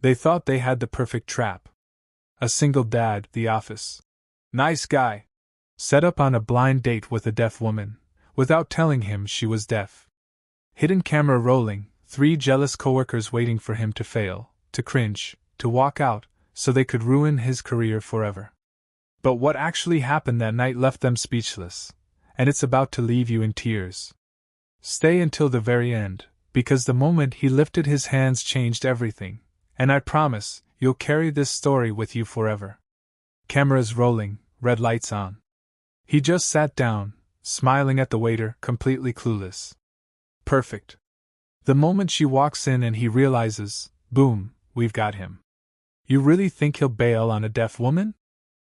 They thought they had the perfect trap. A single dad, the office. Nice guy. Set up on a blind date with a deaf woman, without telling him she was deaf. Hidden camera rolling, 3 jealous coworkers waiting for him to fail, to cringe, to walk out, so they could ruin his career forever. But what actually happened that night left them speechless, and it's about to leave you in tears. Stay until the very end, because the moment he lifted his hands changed everything, and I promise, you'll carry this story with you forever. Cameras rolling, red lights on. He just sat down, smiling at the waiter, completely clueless. Perfect. The moment she walks in and he realizes, boom, we've got him. You really think he'll bail on a deaf woman?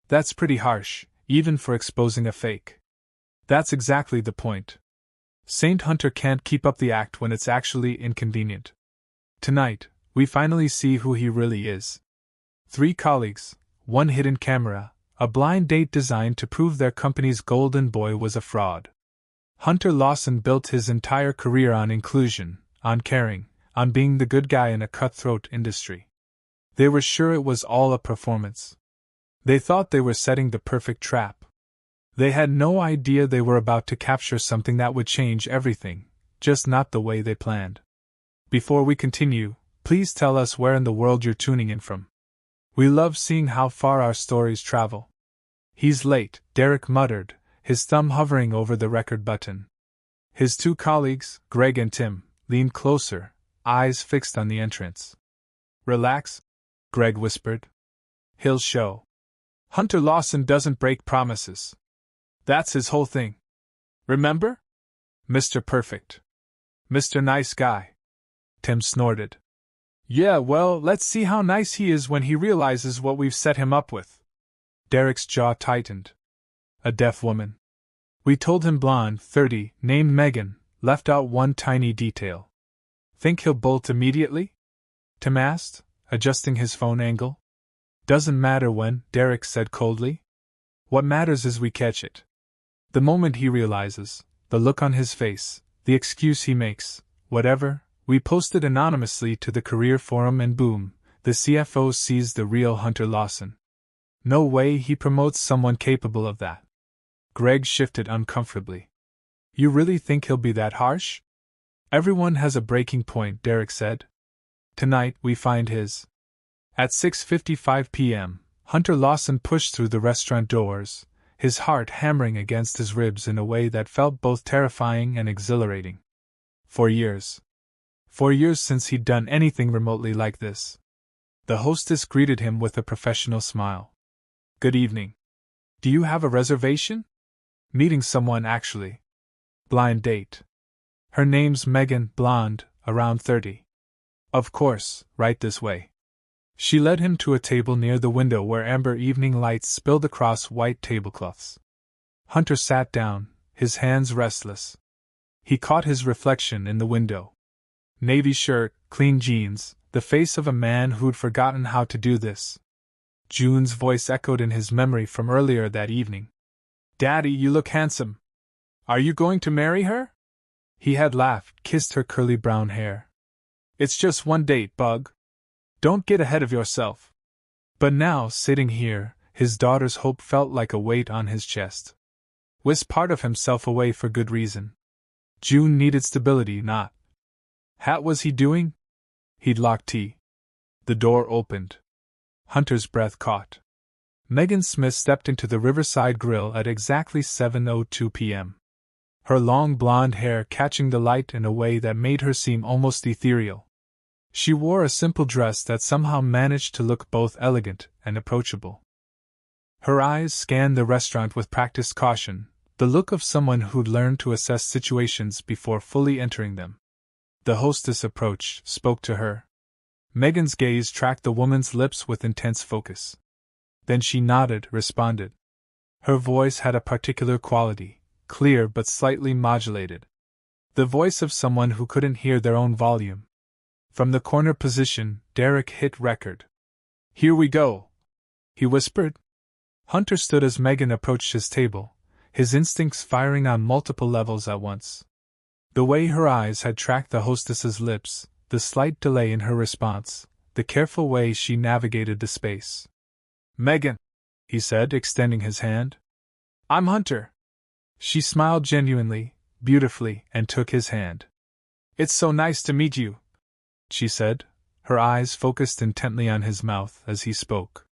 That's pretty harsh, even for exposing a fake. That's exactly the point. Saint Hunter can't keep up the act when it's actually inconvenient. Tonight, we finally see who he really is. 3 colleagues, 1 hidden camera, a blind date designed to prove their company's golden boy was a fraud. Hunter Lawson built his entire career on inclusion, on caring, on being the good guy in a cutthroat industry. They were sure it was all a performance. They thought they were setting the perfect trap. They had no idea they were about to capture something that would change everything, just not the way they planned. Before we continue, please tell us where in the world you're tuning in from. We love seeing how far our stories travel. He's late, Derek muttered, his thumb hovering over the record button. His 2 colleagues, Greg and Tim, leaned closer, eyes fixed on the entrance. Relax, Greg whispered. He'll show. Hunter Lawson doesn't break promises. That's his whole thing. Remember? Mr. Perfect. Mr. Nice Guy. Tim snorted. Yeah, well, let's see how nice he is when he realizes what we've set him up with. Derek's jaw tightened. A deaf woman. We told him blonde, 30, named Megan, left out one tiny detail. Think he'll bolt immediately? Tim asked, adjusting his phone angle. Doesn't matter when, Derek said coldly. What matters is we catch it. The moment he realizes, the look on his face, the excuse he makes, whatever, we post it anonymously to the career forum and boom, the CFO sees the real Hunter Lawson. No way he promotes someone capable of that. Greg shifted uncomfortably. You really think he'll be that harsh? Everyone has a breaking point, Derek said. Tonight we find his. At 6:55 p.m., Hunter Lawson pushed through the restaurant doors, his heart hammering against his ribs in a way that felt both terrifying and exhilarating. 4 years. 4 years since he'd done anything remotely like this. The hostess greeted him with a professional smile. Good evening. Do you have a reservation? Meeting someone, actually. Blind date. Her name's Megan, blonde, around 30. Of course, right this way. She led him to a table near the window where amber evening lights spilled across white tablecloths. Hunter sat down, his hands restless. He caught his reflection in the window. Navy shirt, clean jeans, the face of a man who'd forgotten how to do this. June's voice echoed in his memory from earlier that evening. Daddy, you look handsome. Are you going to marry her? He had laughed, kissed her curly brown hair. It's just one date, Bug. Don't get ahead of yourself. But now, sitting here, his daughter's hope felt like a weight on his chest. Whisked part of himself away for good reason. June needed stability, not. What was he doing? He'd locked T. The door opened. Hunter's breath caught. Megan Smith stepped into the Riverside Grill at exactly 7:02 p.m. Her long blonde hair catching the light in a way that made her seem almost ethereal. She wore a simple dress that somehow managed to look both elegant and approachable. Her eyes scanned the restaurant with practiced caution, the look of someone who'd learned to assess situations before fully entering them. The hostess approached, spoke to her. Megan's gaze tracked the woman's lips with intense focus. Then she nodded, responded. Her voice had a particular quality, clear but slightly modulated. The voice of someone who couldn't hear their own volume. From the corner position, Derek hit record. Here we go, he whispered. Hunter stood as Megan approached his table, his instincts firing on multiple levels at once. The way her eyes had tracked the hostess's lips, the slight delay in her response, the careful way she navigated the space. "Megan," he said, extending his hand. "I'm Hunter." She smiled genuinely, beautifully, and took his hand. "It's so nice to meet you," she said, her eyes focused intently on his mouth as he spoke.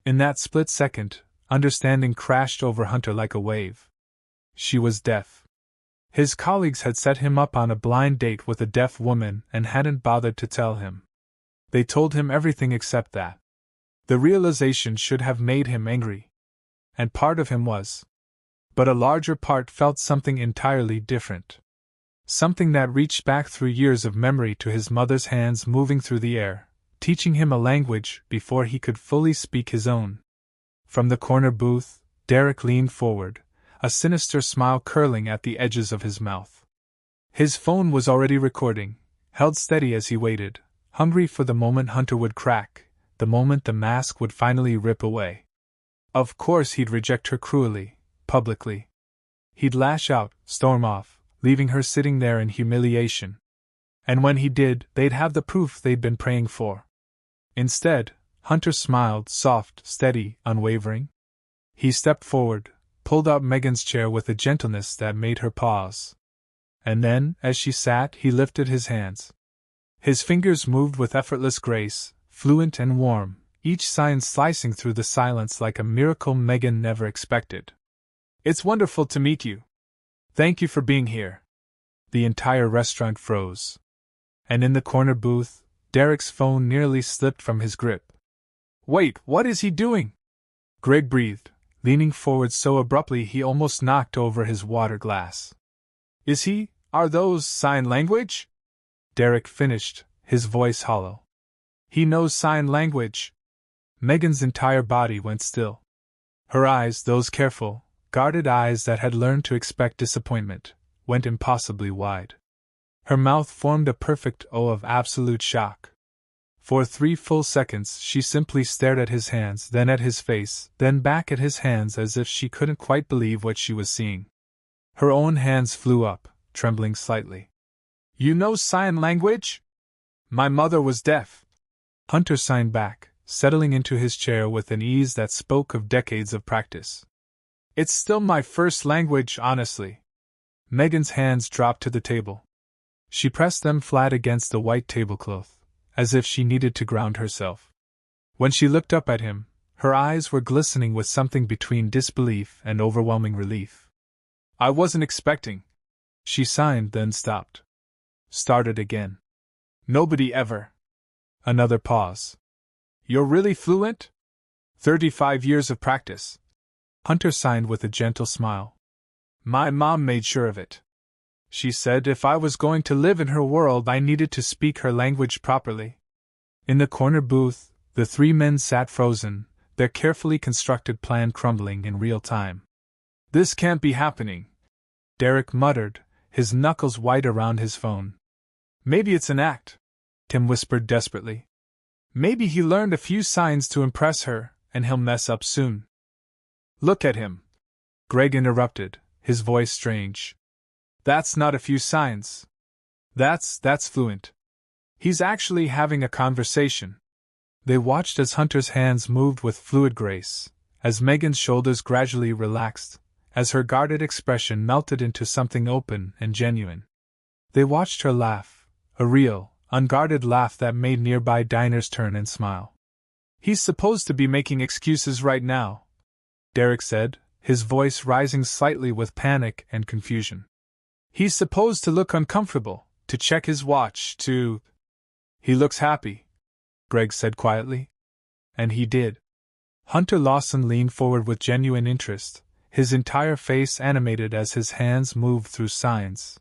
In that split second, understanding crashed over Hunter like a wave. She was deaf. His colleagues had set him up on a blind date with a deaf woman and hadn't bothered to tell him. They told him everything except that. The realization should have made him angry. And part of him was. But a larger part felt something entirely different. Something that reached back through years of memory to his mother's hands moving through the air, teaching him a language before he could fully speak his own. From the corner booth, Derek leaned forward, a sinister smile curling at the edges of his mouth. His phone was already recording, held steady as he waited, hungry for the moment Hunter would crack, the moment the mask would finally rip away. Of course he'd reject her cruelly, publicly. He'd lash out, storm off, leaving her sitting there in humiliation. And when he did, they'd have the proof they'd been praying for. Instead, Hunter smiled, soft, steady, unwavering. He stepped forward, pulled out Megan's chair with a gentleness that made her pause. And then, as she sat, he lifted his hands. His fingers moved with effortless grace, fluent and warm, each sign slicing through the silence like a miracle Megan never expected. "It's wonderful to meet you. Thank you for being here." The entire restaurant froze. And in the corner booth, Derek's phone nearly slipped from his grip. "Wait, what is he doing?" Greg breathed, leaning forward so abruptly he almost knocked over his water glass. Are those sign language?" Derek finished, his voice hollow. "He knows sign language." Megan's entire body went still. Her eyes, those careful, guarded eyes that had learned to expect disappointment, went impossibly wide. Her mouth formed a perfect O of absolute shock. For 3 full seconds she simply stared at his hands, then at his face, then back at his hands as if she couldn't quite believe what she was seeing. Her own hands flew up, trembling slightly. "You know sign language?" "My mother was deaf." Hunter signed back, settling into his chair with an ease that spoke of decades of practice. "It's still my first language, honestly." Megan's hands dropped to the table. She pressed them flat against the white tablecloth, as if she needed to ground herself. When she looked up at him, her eyes were glistening with something between disbelief and overwhelming relief. "I wasn't expecting." She signed, then stopped. Started again. "Nobody ever." Another pause. "You're really fluent?" 35 years of practice." Hunter signed with a gentle smile. "My mom made sure of it. She said if I was going to live in her world I needed to speak her language properly." In the corner booth, the 3 men sat frozen, their carefully constructed plan crumbling in real time. "This can't be happening," Derek muttered, his knuckles white around his phone. "Maybe it's an act," Tim whispered desperately. "Maybe he learned a few signs to impress her, and he'll mess up soon." "Look at him," Greg interrupted, his voice strange. "That's not a few signs. That's fluent. He's actually having a conversation." They watched as Hunter's hands moved with fluid grace, as Megan's shoulders gradually relaxed, as her guarded expression melted into something open and genuine. They watched her laugh, a real, unguarded laugh that made nearby diners turn and smile. "He's supposed to be making excuses right now," Derek said, his voice rising slightly with panic and confusion. "He's supposed to look uncomfortable, to check his watch, to—" "He looks happy," Greg said quietly. And he did. Hunter Lawson leaned forward with genuine interest, his entire face animated as his hands moved through signs.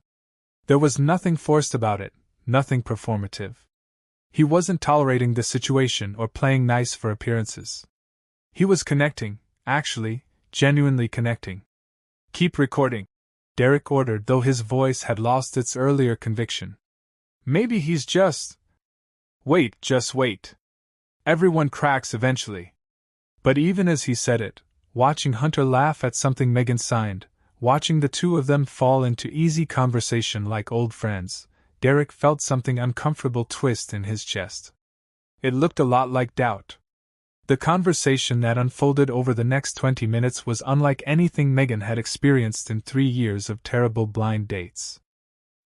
There was nothing forced about it, nothing performative. He wasn't tolerating the situation or playing nice for appearances. He was connecting, actually, genuinely connecting. "Keep recording," Derek ordered, though his voice had lost its earlier conviction. "Maybe he's just—" "Wait, just wait. Everyone cracks eventually." But even as he said it, watching Hunter laugh at something Megan signed, watching the 2 of them fall into easy conversation like old friends, Derek felt something uncomfortable twist in his chest. It looked a lot like doubt. The conversation that unfolded over the next 20 minutes was unlike anything Megan had experienced in 3 years of terrible blind dates.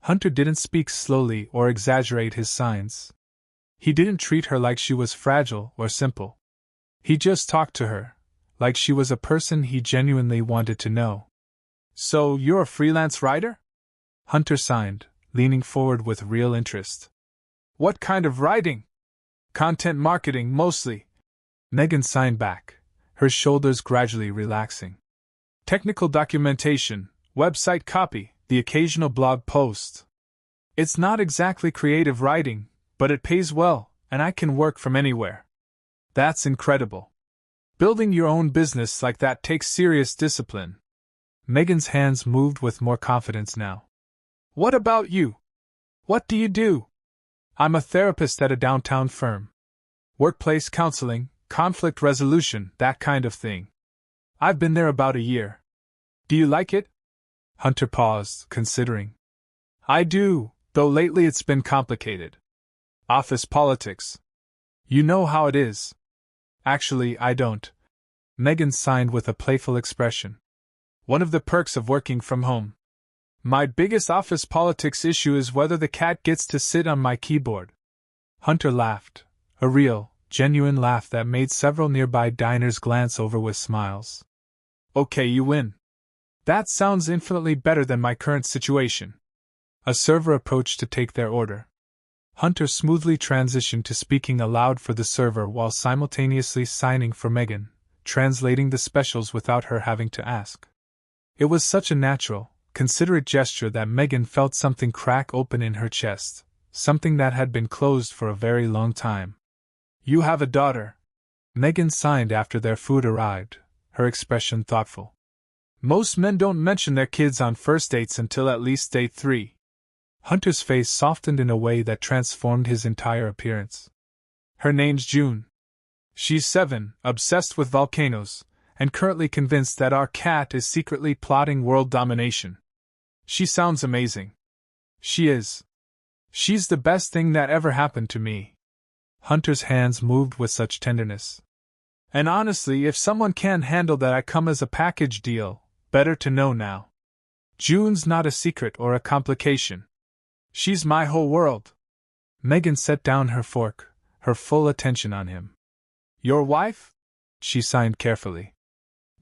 Hunter didn't speak slowly or exaggerate his signs. He didn't treat her like she was fragile or simple. He just talked to her, like she was a person he genuinely wanted to know. So, you're a freelance writer? Hunter signed, leaning forward with real interest. What kind of writing? Content marketing, mostly. Megan signed back, her shoulders gradually relaxing. Technical documentation, website copy, the occasional blog post. It's not exactly creative writing, but it pays well, and I can work from anywhere. That's incredible. Building your own business like that takes serious discipline. Megan's hands moved with more confidence now. What about you? What do you do? I'm a therapist at a downtown firm. Workplace counseling, conflict resolution, that kind of thing. I've been there about a year. Do you like it? Hunter paused, considering. I do, though lately it's been complicated. Office politics. You know how it is. Actually, I don't. Megan signed with a playful expression. One of the perks of working from home. My biggest office politics issue is whether the cat gets to sit on my keyboard. Hunter laughed, a real, genuine laugh that made several nearby diners glance over with smiles. Okay, you win. That sounds infinitely better than my current situation. A server approached to take their order. Hunter smoothly transitioned to speaking aloud for the server while simultaneously signing for Megan, translating the specials without her having to ask. It was such a natural, considerate gesture that Megan felt something crack open in her chest, something that had been closed for a very long time. You have a daughter. Megan signed after their food arrived, her expression thoughtful. Most men don't mention their kids on first dates until at least date 3. Hunter's face softened in a way that transformed his entire appearance. Her name's June. She's 7, obsessed with volcanoes, and currently convinced that our cat is secretly plotting world domination. She sounds amazing. She is. She's the best thing that ever happened to me. Hunter's hands moved with such tenderness. And honestly, if someone can't handle that, I come as a package deal, better to know now. June's not a secret or a complication. She's my whole world. Megan set down her fork, her full attention on him. Your wife? She signed carefully.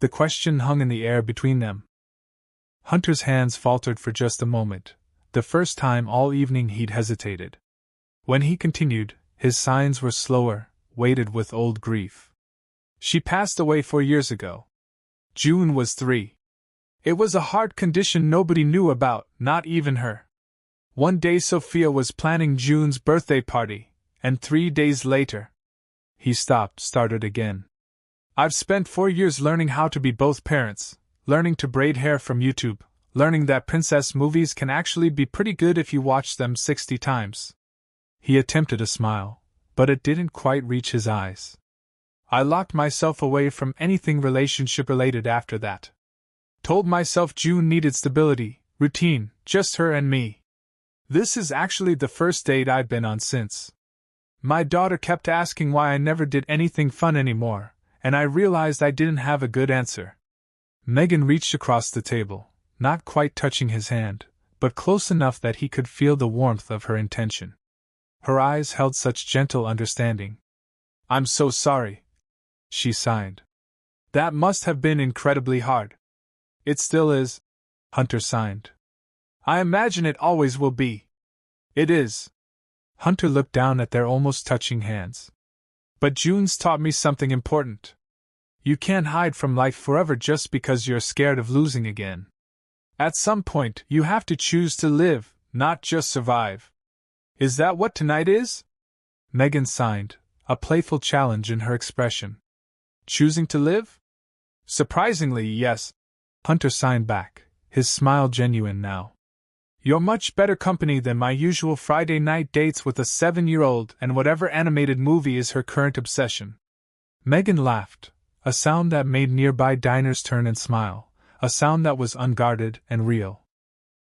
The question hung in the air between them. Hunter's hands faltered for just a moment, the first time all evening he'd hesitated. When he continued, his signs were slower, weighted with old grief. She passed away 4 years ago. June was 3. It was a heart condition nobody knew about, not even her. One day Sophia was planning June's birthday party, and 3 days later... He stopped, started again. I've spent 4 years learning how to be both parents, learning to braid hair from YouTube, learning that princess movies can actually be pretty good if you watch them 60 times. He attempted a smile, but it didn't quite reach his eyes. I locked myself away from anything relationship-related after that. Told myself June needed stability, routine, just her and me. This is actually the first date I've been on since. My daughter kept asking why I never did anything fun anymore, and I realized I didn't have a good answer. Megan reached across the table, not quite touching his hand, but close enough that he could feel the warmth of her intention. Her eyes held such gentle understanding. I'm so sorry. She sighed. That must have been incredibly hard. It still is. Hunter signed. I imagine it always will be. It is. Hunter looked down at their almost touching hands. But June's taught me something important. You can't hide from life forever just because you're scared of losing again. At some point, you have to choose to live, not just survive. Is that what tonight is? Megan signed, a playful challenge in her expression. Choosing to live? Surprisingly, yes. Hunter signed back, his smile genuine now. You're much better company than my usual Friday night dates with a 7-year-old and whatever animated movie is her current obsession. Megan laughed, a sound that made nearby diners turn and smile, a sound that was unguarded and real.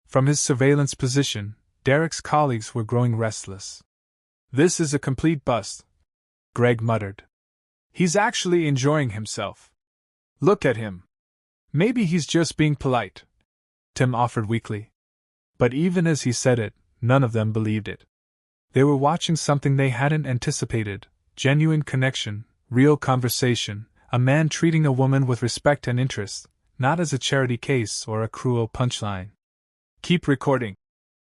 From his surveillance position, Derek's colleagues were growing restless. This is a complete bust. Greg muttered. He's actually enjoying himself. Look at him. Maybe he's just being polite, Tim offered weakly. But even as he said it, none of them believed it. They were watching something they hadn't anticipated: genuine connection, real conversation, a man treating a woman with respect and interest, not as a charity case or a cruel punchline. Keep recording,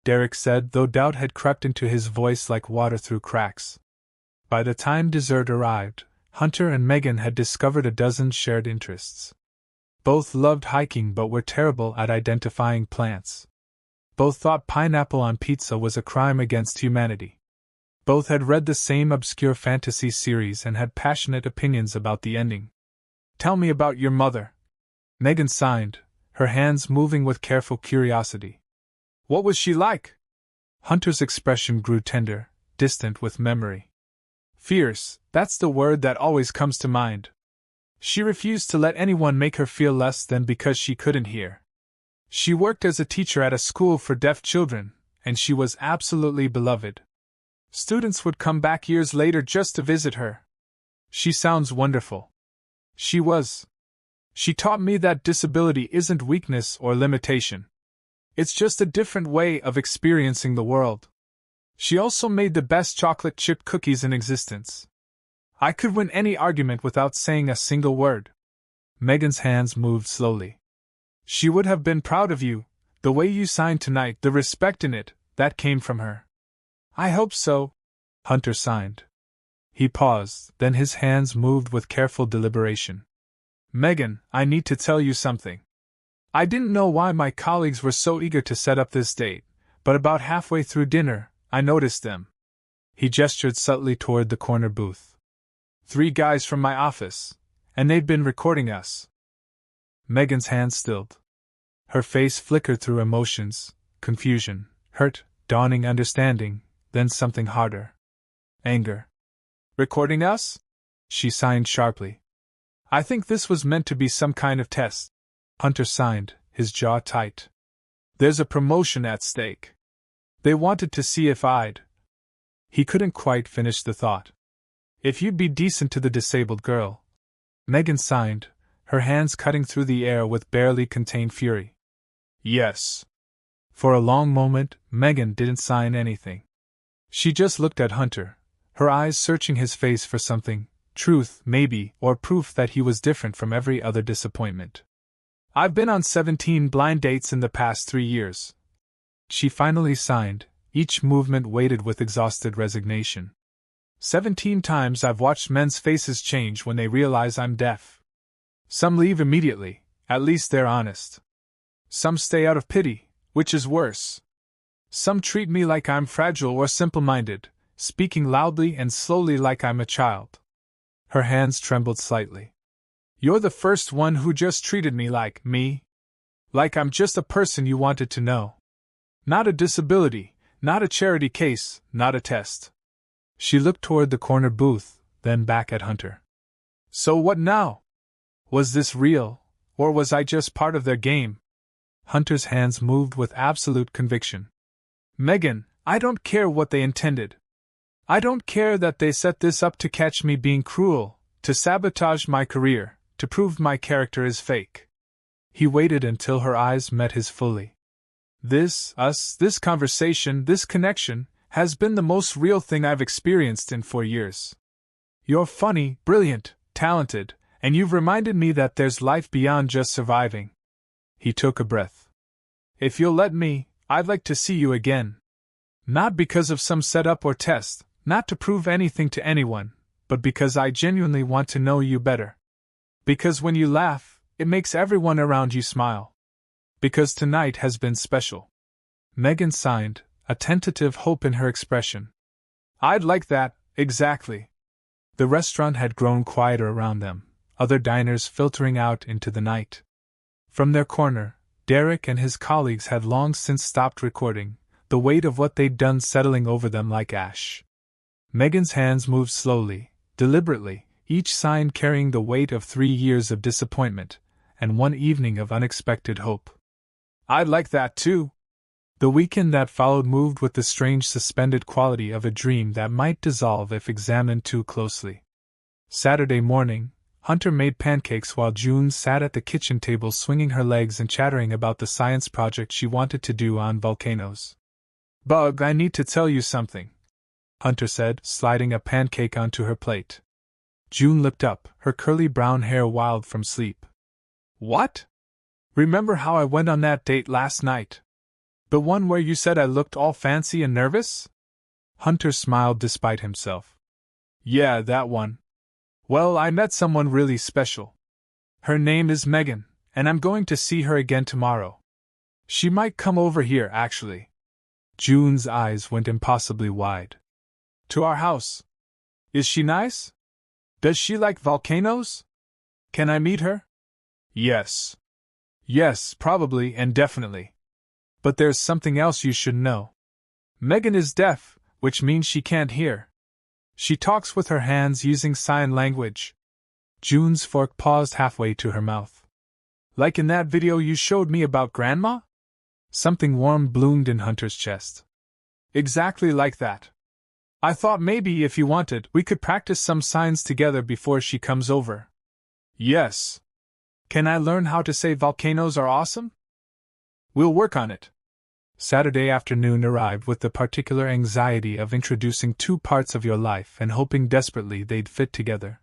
Derek said, though doubt had crept into his voice like water through cracks. By the time dessert arrived, Hunter and Megan had discovered a dozen shared interests. Both loved hiking but were terrible at identifying plants. Both thought pineapple on pizza was a crime against humanity. Both had read the same obscure fantasy series and had passionate opinions about the ending. Tell me about your mother, Megan signed, her hands moving with careful curiosity. What was she like? Hunter's expression grew tender, distant with memory. Fierce, that's the word that always comes to mind. She refused to let anyone make her feel less than because she couldn't hear. She worked as a teacher at a school for deaf children, and she was absolutely beloved. Students would come back years later just to visit her. She sounds wonderful. She was. She taught me that disability isn't weakness or limitation. It's just a different way of experiencing the world. She also made the best chocolate chip cookies in existence. I could win any argument without saying a single word. Megan's hands moved slowly. She would have been proud of you, the way you signed tonight, the respect in it, that came from her. I hope so, Hunter signed. He paused, then his hands moved with careful deliberation. Megan, I need to tell you something. I didn't know why my colleagues were so eager to set up this date, but about halfway through dinner, I noticed them. He gestured subtly toward the corner booth. 3 guys from my office, and they'd been recording us. Megan's hands stilled. Her face flickered through emotions: confusion, hurt, dawning understanding, then something harder. Anger. Recording us? She signed sharply. I think this was meant to be some kind of test. Hunter signed, his jaw tight. There's a promotion at stake. They wanted to see if I'd. He couldn't quite finish the thought. If you'd be decent to the disabled girl. Megan signed, her hands cutting through the air with barely contained fury. Yes. For a long moment, Megan didn't sign anything. She just looked at Hunter, her eyes searching his face for something, truth, maybe, or proof that he was different from every other disappointment. I've been on 17 blind dates in the past 3 years. She finally signed, each movement weighted with exhausted resignation. 17 times I've watched men's faces change when they realize I'm deaf. Some leave immediately, at least they're honest. Some stay out of pity, which is worse. Some treat me like I'm fragile or simple-minded, speaking loudly and slowly like I'm a child. Her hands trembled slightly. You're the first one who just treated me like me. Like I'm just a person you wanted to know. Not a disability, not a charity case, not a test. She looked toward the corner booth, then back at Hunter. So what now? Was this real, or was I just part of their game? Hunter's hands moved with absolute conviction. Megan, I don't care what they intended. I don't care that they set this up to catch me being cruel, to sabotage my career, to prove my character is fake. He waited until her eyes met his fully. This conversation, this connection, has been the most real thing I've experienced in 4 years. You're funny, brilliant, talented, and you've reminded me that there's life beyond just surviving. He took a breath. If you'll let me, I'd like to see you again. Not because of some setup or test, not to prove anything to anyone, but because I genuinely want to know you better. Because when you laugh, it makes everyone around you smile. Because tonight has been special. Megan signed, a tentative hope in her expression. I'd like that, exactly. The restaurant had grown quieter around them, other diners filtering out into the night. From their corner, Derek and his colleagues had long since stopped recording, the weight of what they'd done settling over them like ash. Megan's hands moved slowly, deliberately, each sign carrying the weight of 3 years of disappointment, and 1 evening of unexpected hope. I'd like that too. The weekend that followed moved with the strange suspended quality of a dream that might dissolve if examined too closely. Saturday morning, Hunter made pancakes while June sat at the kitchen table swinging her legs and chattering about the science project she wanted to do on volcanoes. "Bug, I need to tell you something," Hunter said, sliding a pancake onto her plate. June looked up, her curly brown hair wild from sleep. "What? Remember how I went on that date last night? The one where you said I looked all fancy and nervous?" Hunter smiled despite himself. "Yeah, that one. Well, I met someone really special. Her name is Megan, and I'm going to see her again tomorrow. She might come over here, actually." June's eyes went impossibly wide. "To our house? Is she nice? Does she like volcanoes? Can I meet her?" "Yes. Yes, probably and definitely. But there's something else you should know. Megan is deaf, which means she can't hear. She talks with her hands using sign language." June's fork paused halfway to her mouth. "Like in that video you showed me about Grandma?" Something warm bloomed in Hunter's chest. "Exactly like that. I thought maybe if you wanted, we could practice some signs together before she comes over." "Yes. Can I learn how to say volcanoes are awesome?" "We'll work on it." Saturday afternoon arrived with the particular anxiety of introducing two parts of your life and hoping desperately they'd fit together.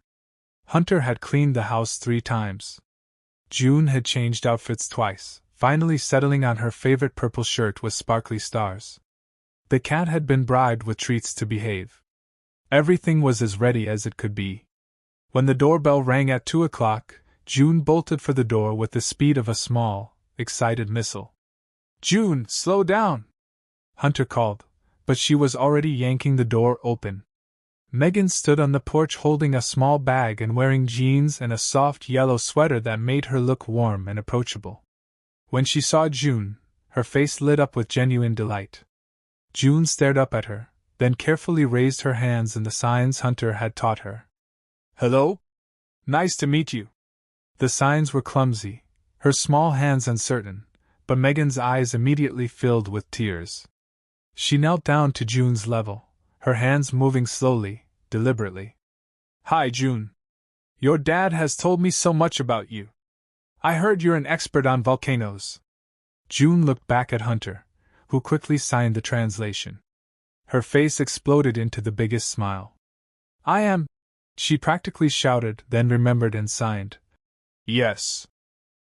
Hunter had cleaned the house 3 times. June had changed outfits twice, finally settling on her favorite purple shirt with sparkly stars. The cat had been bribed with treats to behave. Everything was as ready as it could be. When the doorbell rang at 2 o'clock, June bolted for the door with the speed of a small, excited missile. "June, slow down!" Hunter called, but she was already yanking the door open. Megan stood on the porch holding a small bag and wearing jeans and a soft yellow sweater that made her look warm and approachable. When she saw June, her face lit up with genuine delight. June stared up at her, then carefully raised her hands in the signs Hunter had taught her. "Hello? Nice to meet you." The signs were clumsy, her small hands uncertain, but Megan's eyes immediately filled with tears. She knelt down to June's level, her hands moving slowly, deliberately. "Hi, June. Your dad has told me so much about you. I heard you're an expert on volcanoes." June looked back at Hunter, who quickly signed the translation. Her face exploded into the biggest smile. "I am," she practically shouted, then remembered and signed. "Yes.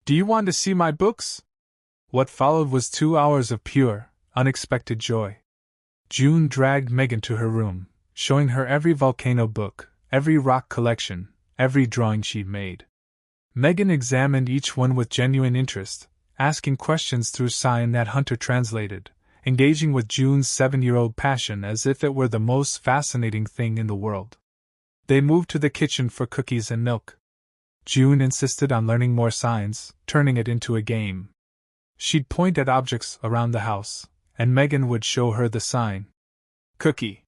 Do you want to see my books?" What followed was 2 hours of pure, unexpected joy. June dragged Megan to her room, showing her every volcano book, every rock collection, every drawing she'd made. Megan examined each one with genuine interest, asking questions through sign that Hunter translated, engaging with June's 7-year-old passion as if it were the most fascinating thing in the world. They moved to the kitchen for cookies and milk. June insisted on learning more signs, turning it into a game. She'd point at objects around the house, and Megan would show her the sign. "Cookie."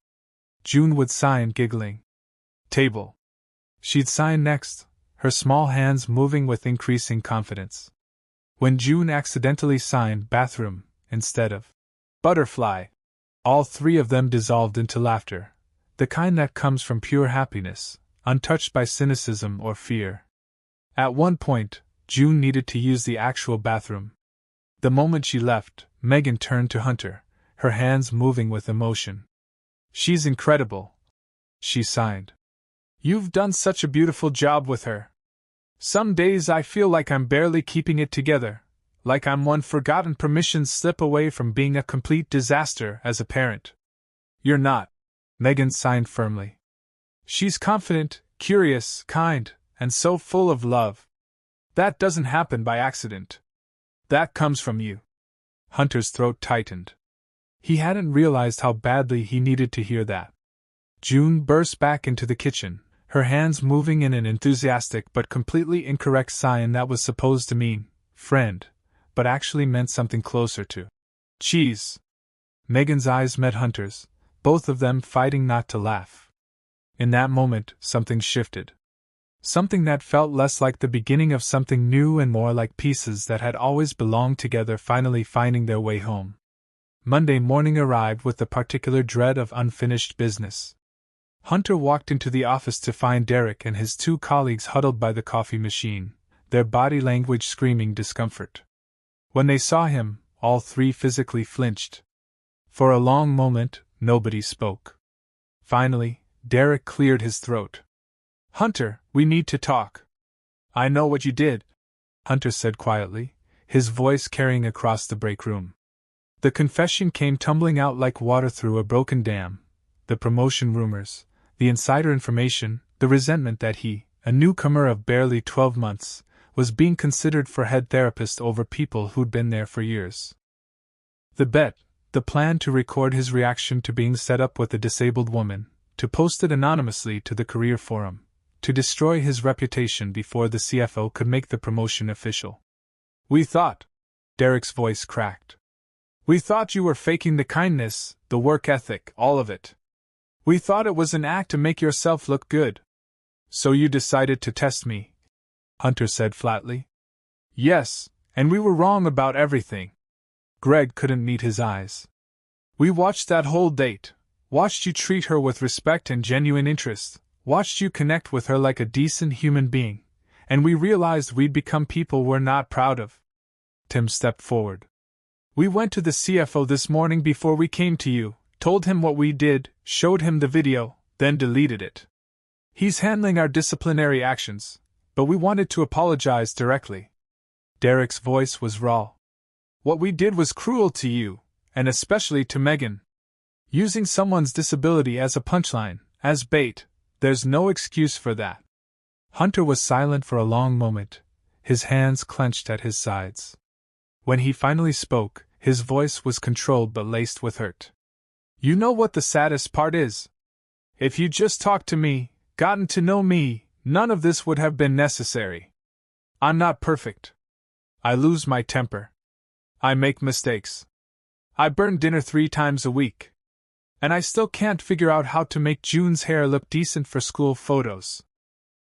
June would sign, giggling. "Table." She'd sign next, her small hands moving with increasing confidence. When June accidentally signed bathroom instead of butterfly, all 3 of them dissolved into laughter, the kind that comes from pure happiness, untouched by cynicism or fear. At one point, June needed to use the actual bathroom. The moment she left, Megan turned to Hunter, her hands moving with emotion. "She's incredible," she signed. "You've done such a beautiful job with her. Some days I feel like I'm barely keeping it together, like I'm one forgotten permission slip away from being a complete disaster as a parent." "You're not," Megan signed firmly. "She's confident, curious, kind, and so full of love. That doesn't happen by accident. That comes from you." Hunter's throat tightened. He hadn't realized how badly he needed to hear that. June burst back into the kitchen, her hands moving in an enthusiastic but completely incorrect sign that was supposed to mean friend, but actually meant something closer to cheese. Megan's eyes met Hunter's, both of them fighting not to laugh. In that moment, something shifted. Something that felt less like the beginning of something new and more like pieces that had always belonged together finally finding their way home. Monday morning arrived with the particular dread of unfinished business. Hunter walked into the office to find Derek and his two colleagues huddled by the coffee machine, their body language screaming discomfort. When they saw him, all three physically flinched. For a long moment, nobody spoke. Finally, Derek cleared his throat. "Hunter, we need to talk." "I know what you did," Hunter said quietly, his voice carrying across the break room. The confession came tumbling out like water through a broken dam. The promotion rumors, the insider information, the resentment that he, a newcomer of barely 12 months, was being considered for head therapist over people who'd been there for years. The bet, the plan to record his reaction to being set up with a disabled woman, to post it anonymously to the career forum, to destroy his reputation before the CFO could make the promotion official. "We thought," Derek's voice cracked. "We thought you were faking the kindness, the work ethic, all of it. We thought it was an act to make yourself look good. So you decided to test me," Hunter said flatly. "Yes, and we were wrong about everything." Greg couldn't meet his eyes. "We watched that whole date, watched you treat her with respect and genuine interest, watched you connect with her like a decent human being, and we realized we'd become people we're not proud of." Tim stepped forward. "We went to the CFO this morning before we came to you, told him what we did, showed him the video, then deleted it. He's handling our disciplinary actions, but we wanted to apologize directly." Derek's voice was raw. "What we did was cruel to you, and especially to Megan. Using someone's disability as a punchline, as bait, there's no excuse for that." Hunter was silent for a long moment, his hands clenched at his sides. When he finally spoke, his voice was controlled but laced with hurt. "You know what the saddest part is? If you just talked to me, gotten to know me, none of this would have been necessary. I'm not perfect. I lose my temper. I make mistakes. I burn dinner 3 times a week. And I still can't figure out how to make June's hair look decent for school photos."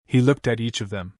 He looked at each of them.